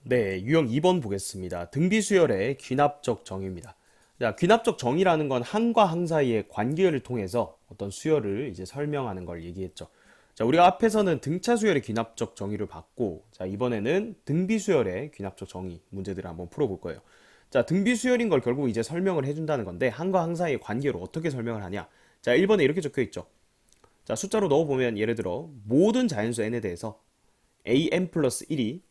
네, 유형 2번 보겠습니다. 등비수열의 귀납적 정의입니다. 자, 귀납적 정의라는 건 항과 항 사이의 관계를 통해서 어떤 수열을 이제 설명하는 걸 얘기했죠. 자, 우리가 앞에서는 등차 수열의 귀납적 정의를 봤고, 자, 이번에는 등비수열의 귀납적 정의 문제들을 한번 풀어볼 거예요. 자, 등비수열인 걸 결국 이제 설명을 해준다는 건데, 항과 항 사이의 관계로 어떻게 설명을 하냐? 자, 1번에 이렇게 적혀 있죠. 자, 숫자로 넣어보면 예를 들어, 모든 자연수 n에 대해서 an 플러스 1이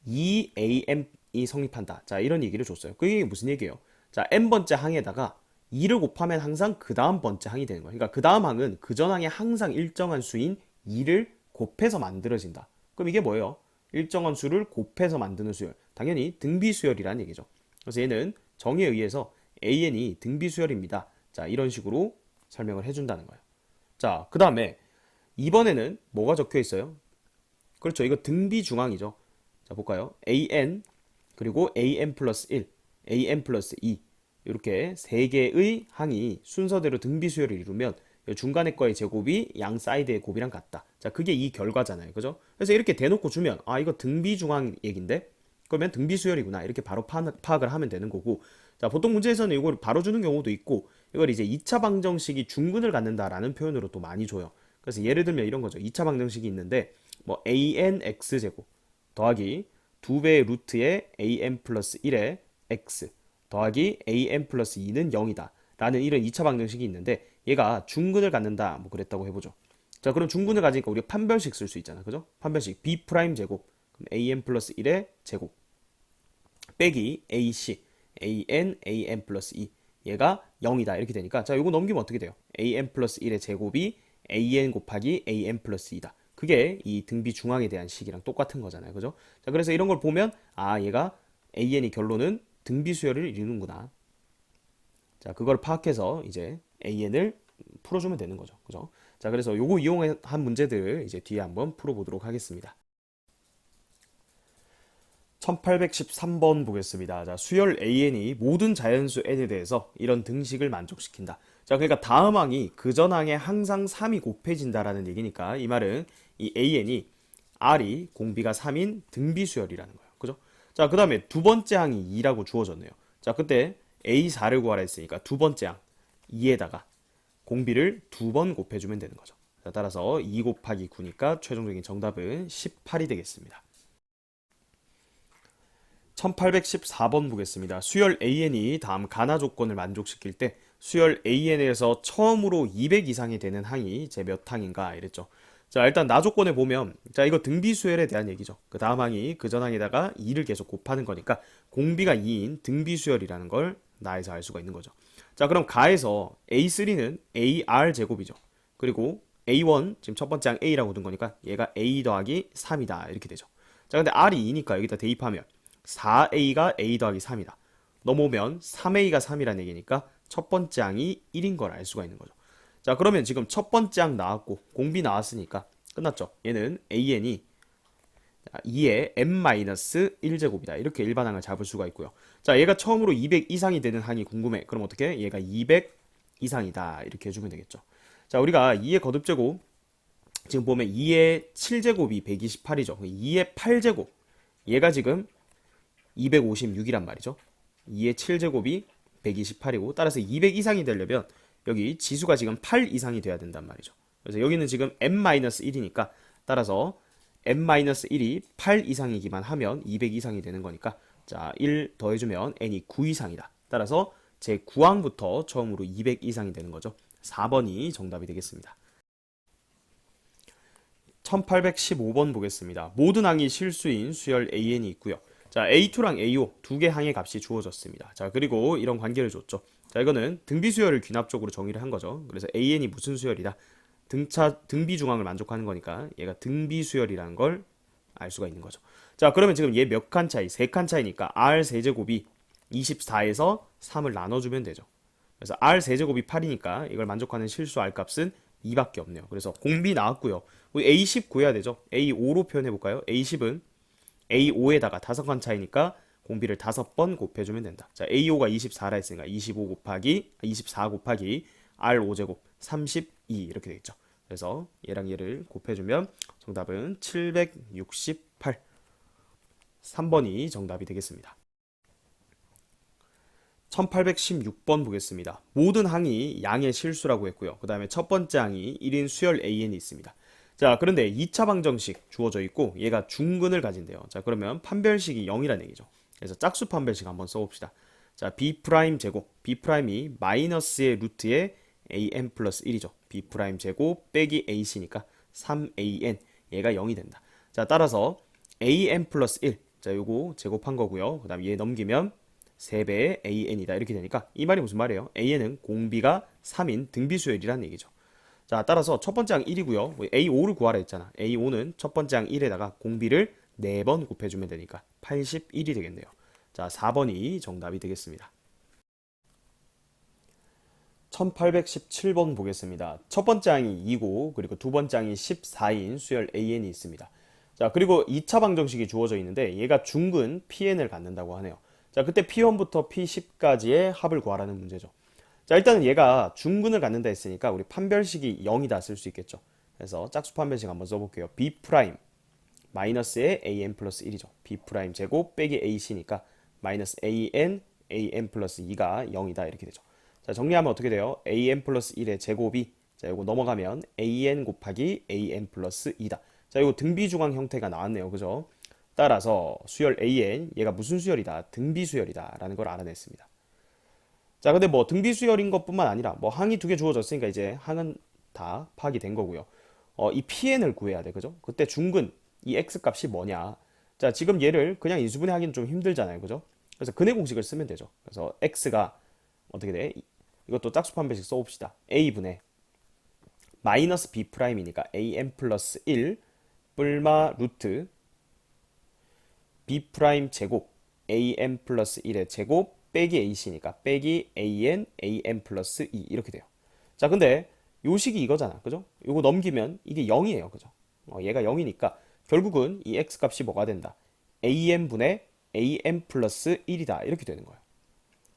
2am이 성립한다. 자, 이런 얘기를 줬어요. 그게 무슨 얘기예요? 자, n번째 항에다가 2를 곱하면 항상 그 다음 번째 항이 되는 거예요. 그러니까 그 다음 항은 그 전 항에 항상 일정한 수인 2를 곱해서 만들어진다. 그럼 이게 뭐예요? 일정한 수를 곱해서 만드는 수열. 당연히 등비수열이라는 얘기죠. 그래서 얘는 정의에 의해서 an이 등비수열입니다. 자, 이런 식으로 설명을 해준다는 거예요. 자, 그 다음에 이번에는 뭐가 적혀 있어요? 그렇죠. 이거 등비중앙이죠. 자, 볼까요? an 그리고 an 플러스 1, an 플러스 2 이렇게 세 개의 항이 순서대로 등비수열을 이루면 중간에 거의 제곱이 양 사이드의 곱이랑 같다. 자, 그게 이 결과잖아요. 그죠? 그래서 이렇게 대놓고 주면 아, 이거 등비중앙 얘긴데? 그러면 등비수열이구나. 이렇게 바로 파악을 하면 되는 거고. 자, 보통 문제에서는 이걸 바로 주는 경우도 있고 이걸 이제 2차 방정식이 중근을 갖는다라는 표현으로 또 많이 줘요. 그래서 예를 들면 이런 거죠. 2차 방정식이 있는데 뭐 anx 제곱 더하기 2배의 루트의 an 플러스 1의 x 더하기 an 플러스 2는 0이다 라는 이런 2차 방정식이 있는데 얘가 중근을 갖는다 뭐 그랬다고 해보죠. 자, 그럼 중근을 가지니까 우리가 판별식 쓸 수 있잖아. 그죠? 판별식 b 프라임 제곱 그럼 an 플러스 1의 제곱 빼기 ac an 플러스 2 얘가 0이다 이렇게 되니까 자, 요거 넘기면 어떻게 돼요? an 플러스 1의 제곱이 an 곱하기 an 플러스 2다. 그게 이 등비 중앙에 대한 식이랑 똑같은 거잖아요. 그죠? 자, 그래서 이런 걸 보면 아, 얘가 an이 결론은 등비 수열을 이루는구나. 자, 그걸 파악해서 이제 an을 풀어주면 되는 거죠. 그죠? 자, 그래서 요거 이용한 문제들 이제 뒤에 한번 풀어보도록 하겠습니다. 1813번 보겠습니다. 자, 수열 an이 모든 자연수 n에 대해서 이런 등식을 만족시킨다. 자, 그러니까 다음 항이 그 전 항에 항상 3이 곱해진다라는 얘기니까 이 말은 이 an이 r이 공비가 3인 등비수열이라는 거예요. 그죠? 자, 그 다음에 두 번째 항이 2라고 주어졌네요. 자, 그때 a4를 구하라 했으니까 두 번째 항 2에다가 공비를 두 번 곱해주면 되는 거죠. 자, 따라서 2 곱하기 9니까 최종적인 정답은 18이 되겠습니다. 1814번 보겠습니다. 수열 an이 다음 가나 조건을 만족시킬 때 수열 an에서 처음으로 200 이상이 되는 항이 제 몇 항인가 이랬죠. 자, 일단 나 조건에 보면 자, 이거 등비수열에 대한 얘기죠. 그 다음 항이 그 전 항에다가 2를 계속 곱하는 거니까 공비가 2인 등비수열이라는 걸 나에서 알 수가 있는 거죠. 자, 그럼 가에서 a3는 ar 제곱이죠. 그리고 a1 지금 첫 번째 항 a라고 둔 거니까 얘가 a 더하기 3이다 이렇게 되죠. 자, 근데 r이 2니까 여기다 대입하면 4a가 a 더하기 3이다. 넘어오면 3a가 3이라는 얘기니까 첫 번째 항이 1인 걸 알 수가 있는 거죠. 자, 그러면 지금 첫 번째 항 나왔고 공비 나왔으니까 끝났죠. 얘는 an이 2의 n-1제곱이다. 이렇게 일반항을 잡을 수가 있고요. 자, 얘가 처음으로 200 이상이 되는 항이 궁금해. 그럼 어떻게? 얘가 200 이상이다. 이렇게 해주면 되겠죠. 자, 우리가 2의 거듭제곱 지금 보면 2의 7제곱이 128이죠. 2의 8제곱 얘가 지금 256이란 말이죠. 2의 7제곱이 128이고 따라서 200 이상이 되려면 여기 지수가 지금 8 이상이 돼야 된단 말이죠. 그래서 여기는 지금 n-1이니까 따라서 n-1이 8 이상이기만 하면 200 이상이 되는 거니까 자, 1 더해주면 n이 9 이상이다. 따라서 제 9항부터 처음으로 200 이상이 되는 거죠. 4번이 정답이 되겠습니다. 1815번 보겠습니다. 모든 항이 실수인 수열 an이 있고요. 자, A2랑 A5 두 개 항의 값이 주어졌습니다. 자, 그리고 이런 관계를 줬죠. 자, 이거는 등비 수열을 귀납적으로 정의를 한 거죠. 그래서 AN이 무슨 수열이다? 등비 중앙을 만족하는 거니까 얘가 등비 수열이라는 걸 알 수가 있는 거죠. 자, 그러면 지금 얘 몇 칸 차이? 3칸 차이니까 R 세제곱이 24에서 3을 나눠주면 되죠. 그래서 R 세제곱이 8이니까 이걸 만족하는 실수 R 값은 2밖에 없네요. 그래서 공비 나왔고요. 우리 A10 구해야 되죠. A5로 표현해 볼까요? A10은 A5에다가 5칸 차이니까 공비를 5번 곱해주면 된다. 자, A5가 24라 했으니까 25 곱하기 24 곱하기 R5제곱 32 이렇게 되겠죠. 그래서 얘랑 얘를 곱해주면 정답은 768 3번이 정답이 되겠습니다. 1816번 보겠습니다. 모든 항이 양의 실수라고 했고요. 그 다음에 첫 번째 항이 1인 수열 AN이 있습니다. 자, 그런데 2차 방정식 주어져 있고 얘가 중근을 가진대요. 자, 그러면 판별식이 0이라는 얘기죠. 그래서 짝수 판별식 한번 써봅시다. 자, B' 제곱, B'이 마이너스의 루트의 AN 플러스 1이죠. B' 제곱 빼기 AC니까 3AN, 얘가 0이 된다. 자, 따라서 AN 플러스 1, 자, 요거 제곱한 거고요. 그 다음 얘 넘기면 3배의 AN이다. 이렇게 되니까 이 말이 무슨 말이에요? AN은 공비가 3인 등비수열이라는 얘기죠. 자, 따라서 첫 번째 항 1이고요. A5를 구하라 했잖아. A5는 첫 번째 항 1에다가 공비를 4번 곱해주면 되니까 81이 되겠네요. 자, 4번이 정답이 되겠습니다. 1817번 보겠습니다. 첫 번째 항이 2고 그리고 두 번째 항이 14인 수열 AN이 있습니다. 자, 그리고 2차 방정식이 주어져 있는데 얘가 중근 PN을 갖는다고 하네요. 자, 그때 P1부터 P10까지의 합을 구하라는 문제죠. 자, 일단은 얘가 중근을 갖는다 했으니까 우리 판별식이 0이다 쓸 수 있겠죠. 그래서 짝수 판별식 한번 써볼게요. B' 마이너스의 AN 플러스 1이죠. B' 제곱 빼기 AC니까 마이너스 AN 플러스 2가 0이다 이렇게 되죠. 자, 정리하면 어떻게 돼요? AN 플러스 1의 제곱이, 자, 이거 넘어가면 AN 곱하기 AN 플러스 2다. 자, 이거 등비중앙 형태가 나왔네요. 그죠? 따라서 수열 AN, 얘가 무슨 수열이다? 등비수열이다 라는 걸 알아냈습니다. 자, 근데 뭐 등비수열인 것뿐만 아니라 뭐 항이 두 개 주어졌으니까 이제 항은 다 파악이 된 거고요. 이 PN을 구해야 돼. 그죠? 그때 중근, 이 X 값이 뭐냐? 자, 지금 얘를 그냥 인수분해하기는 좀 힘들잖아요. 그죠? 그래서 근해 공식을 쓰면 되죠. 그래서 X가 어떻게 돼? 이것도 짝수 판별식 써봅시다. A분의 마이너스 B'이니까 AN 플러스 1 뿔마 루트 B' 제곱 AN 플러스 1의 제곱 빼기 AC니까 빼기 AN 플러스 2 이렇게 돼요. 자, 근데 요 식이 이거잖아. 그죠? 요거 넘기면 이게 0이에요. 그죠? 얘가 0이니까 결국은 이 X 값이 뭐가 된다? AN분의 AN 플러스 1이다. 이렇게 되는 거예요.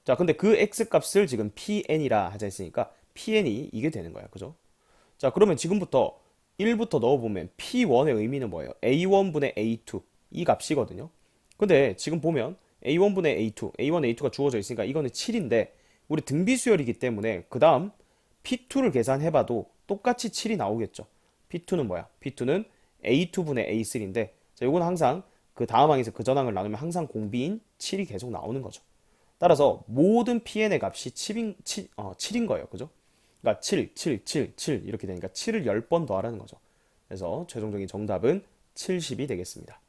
자, 근데 그 X 값을 지금 PN이라 하자 했으니까 PN이 이게 되는 거야. 그죠? 자, 그러면 지금부터 1부터 넣어보면 P1의 의미는 뭐예요? A1분의 A2 이 값이거든요. 근데 지금 보면 A1분의 A2, A1, A2가 주어져 있으니까 이거는 7인데 우리 등비수열이기 때문에 그 다음 P2를 계산해봐도 똑같이 7이 나오겠죠. P2는 뭐야? P2는 A2분의 A3인데 자, 이건 항상 그 다음 항에서 그 전항을 나누면 항상 공비인 7이 계속 나오는 거죠. 따라서 모든 PN의 값이 7인 거예요. 그죠? 그러니까 7, 7, 7, 7 이렇게 되니까 7을 10번 더하라는 거죠. 그래서 최종적인 정답은 70이 되겠습니다.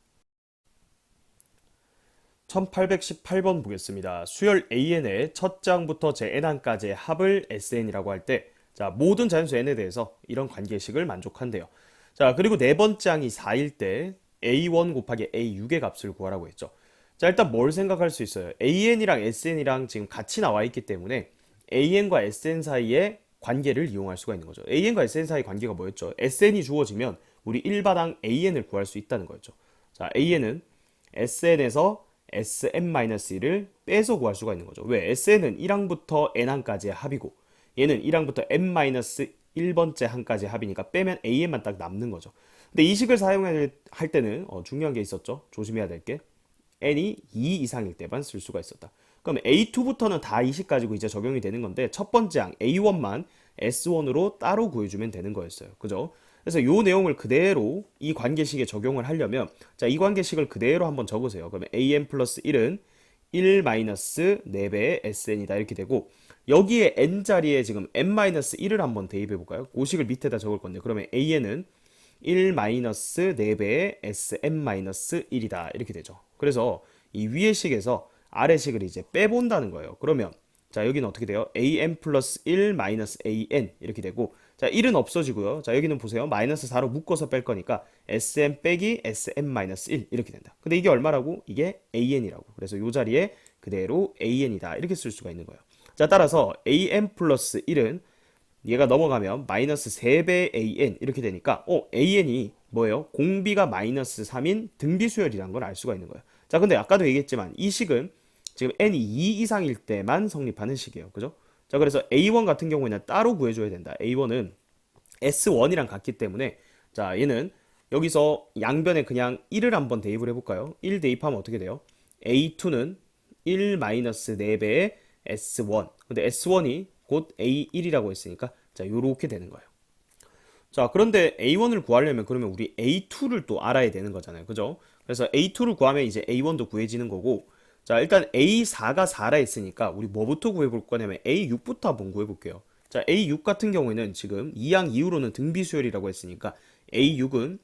1818번 보겠습니다. 수열 AN의 첫 장부터 제 N항까지의 합을 SN이라고 할 때, 자, 모든 자연수 N에 대해서 이런 관계식을 만족한대요. 자, 그리고 네 번째 항이 4일 때 A1 곱하기 A6의 값을 구하라고 했죠. 자, 일단 뭘 생각할 수 있어요? AN이랑 SN이랑 지금 같이 나와 있기 때문에 AN과 SN 사이의 관계를 이용할 수가 있는 거죠. AN과 SN 사이 관계가 뭐였죠? SN이 주어지면 우리 1바당 AN을 구할 수 있다는 거였죠. 자, AN은 SN에서 Sn-1을 빼서 구할 수가 있는 거죠. 왜? Sn은 1항부터 n항까지의 합이고 얘는 1항부터 n-1번째 항까지의 합이니까 빼면 AN만 딱 남는 거죠. 근데 이 식을 사용할 때는 중요한 게 있었죠. 조심해야 될 게 n이 2 이상일 때만 쓸 수가 있었다. 그럼 A2부터는 다 이 식 가지고 이제 적용이 되는 건데 첫 번째 항 A1만 S1으로 따로 구해주면 되는 거였어요. 그죠? 그래서 이 내용을 그대로 이 관계식에 적용을 하려면 자, 이 관계식을 그대로 한번 적으세요. 그러면 AN 플러스 1은 1 마이너스 4배의 SN이다 이렇게 되고 여기에 n 자리에 지금 n-1을 한번 대입해 볼까요? 그 식을 밑에다 적을 건데 그러면 AN은 1 마이너스 4배의 Sn-1이다 이렇게 되죠. 그래서 이 위의 식에서 아래 식을 이제 빼본다는 거예요. 그러면 자, 여기는 어떻게 돼요? AN 플러스 1 마이너스 AN 이렇게 되고 자, 1은 없어지고요. 자, 여기는 보세요. 마이너스 4로 묶어서 뺄 거니까 SN 빼기 SN-1 이렇게 된다. 근데 이게 얼마라고? 이게 AN이라고. 그래서 이 자리에 그대로 AN이다 이렇게 쓸 수가 있는 거예요. 자, 따라서 AN 플러스 1은 얘가 넘어가면 마이너스 3배 AN 이렇게 되니까 AN이 뭐예요? 공비가 마이너스 3인 등비수열이라는 걸 알 수가 있는 거예요. 자, 근데 아까도 얘기했지만 이 식은 지금 n이 2 이상일 때만 성립하는 식이에요. 그죠? 자, 그래서 A1 같은 경우에는 따로 구해줘야 된다. A1은 S1이랑 같기 때문에 자, 얘는 여기서 양변에 그냥 1을 한번 대입을 해볼까요? 1 대입하면 어떻게 돼요? A2는 1 마이너스 4배의 S1. 근데 S1이 곧 A1이라고 했으니까 자, 요렇게 되는 거예요. 자, 그런데 A1을 구하려면 그러면 우리 A2를 또 알아야 되는 거잖아요. 그죠? 그래서 A2를 구하면 이제 A1도 구해지는 거고, 자, 일단 A4가 4라 했으니까 우리 뭐부터 구해볼 거냐면 A6부터 한번 구해볼게요. 자, A6 같은 경우에는 지금 2항 이후로는 등비수열이라고 했으니까 A6은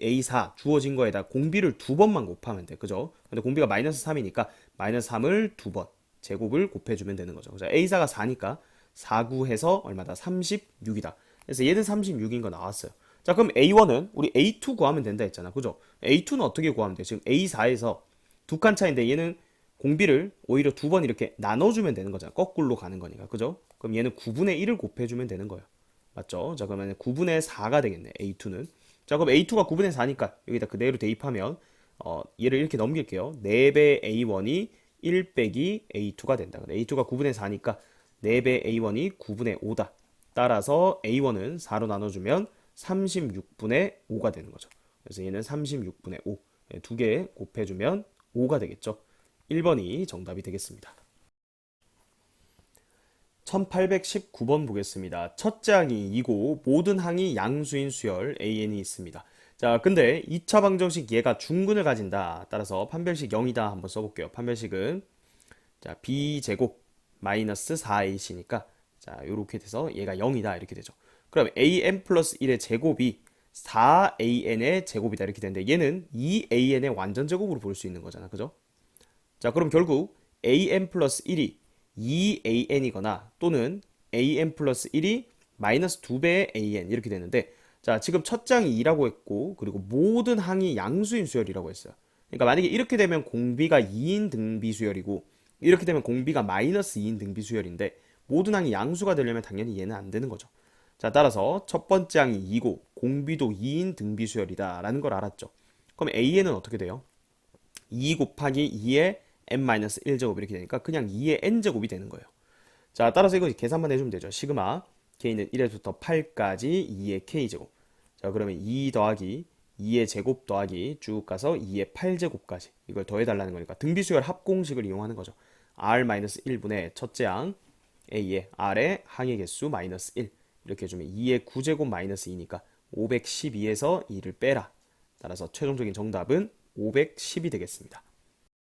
A4 주어진 거에다 공비를 두 번만 곱하면 돼. 그죠? 근데 공비가 마이너스 3이니까 마이너스 3을 두 번 제곱을 곱해주면 되는 거죠. 자, A4가 4니까 4 구해서 얼마다? 36이다. 그래서 얘는 36인 거 나왔어요. 자, 그럼 A1은 우리 A2 구하면 된다 했잖아. 그죠? A2는 어떻게 구하면 돼? 지금 A4에서 두 칸 차인데 얘는 공비를 오히려 두 번 이렇게 나눠주면 되는 거잖아. 거꾸로 가는 거니까. 그죠? 그럼 얘는 9분의 1을 곱해주면 되는 거예요. 맞죠? 자, 그러면 9분의 4가 되겠네. A2는. 자, 그럼 A2가 9분의 4니까 여기다 그대로 대입하면 얘를 이렇게 넘길게요. 4배 A1이 1 빼기 A2가 된다. A2가 9분의 4니까 4배 A1이 9분의 5다. 따라서 A1은 4로 나눠주면 36분의 5가 되는 거죠. 그래서 얘는 36분의 5. 두 개 곱해주면 5가 되겠죠. 1번이 정답이 되겠습니다. 1819번 보겠습니다. 첫째 항이 2고 모든 항이 양수인 수열 AN이 있습니다. 자, 근데 2차 방정식 얘가 중근을 가진다. 따라서 판별식 0이다. 한번 써볼게요. 판별식은 자, b제곱 마이너스 4ac니까 자, 요렇게 돼서 얘가 0이다. 이렇게 되죠. 그럼 an 플러스 1의 제곱이 4an의 제곱이다. 이렇게 되는데 얘는 2an의 완전 제곱으로 볼 수 있는 거잖아. 그죠? 자, 그럼 결국 an 플러스 1이 2an이거나 또는 an 플러스 1이 마이너스 2배의 an 이렇게 되는데, 자, 지금 첫 장이 2라고 했고 그리고 모든 항이 양수인 수열이라고 했어요. 그러니까 만약에 이렇게 되면 공비가 2인 등비 수열이고 이렇게 되면 공비가 마이너스 2인 등비 수열인데 모든 항이 양수가 되려면 당연히 얘는 안 되는 거죠. 자, 따라서 첫 번째 항이 2고 공비도 2인 등비 수열이다 라는 걸 알았죠. 그럼 an은 어떻게 돼요? 2 곱하기 2의 n-1제곱 이렇게 되니까 그냥 2의 n제곱이 되는 거예요. 자, 따라서 이거 계산만 해주면 되죠. 시그마 k는 1에서부터 8까지 2의 k제곱. 자, 그러면 2 더하기 2의 제곱 더하기 쭉 가서 2의 8제곱까지 이걸 더해달라는 거니까 등비수열 합공식을 이용하는 거죠. r-1분의 첫째 항 a의 r의 항의 개수 마이너스 1 이렇게 해주면 2의 9제곱 마이너스 2니까 512에서 2를 빼라. 따라서 최종적인 정답은 510이 되겠습니다.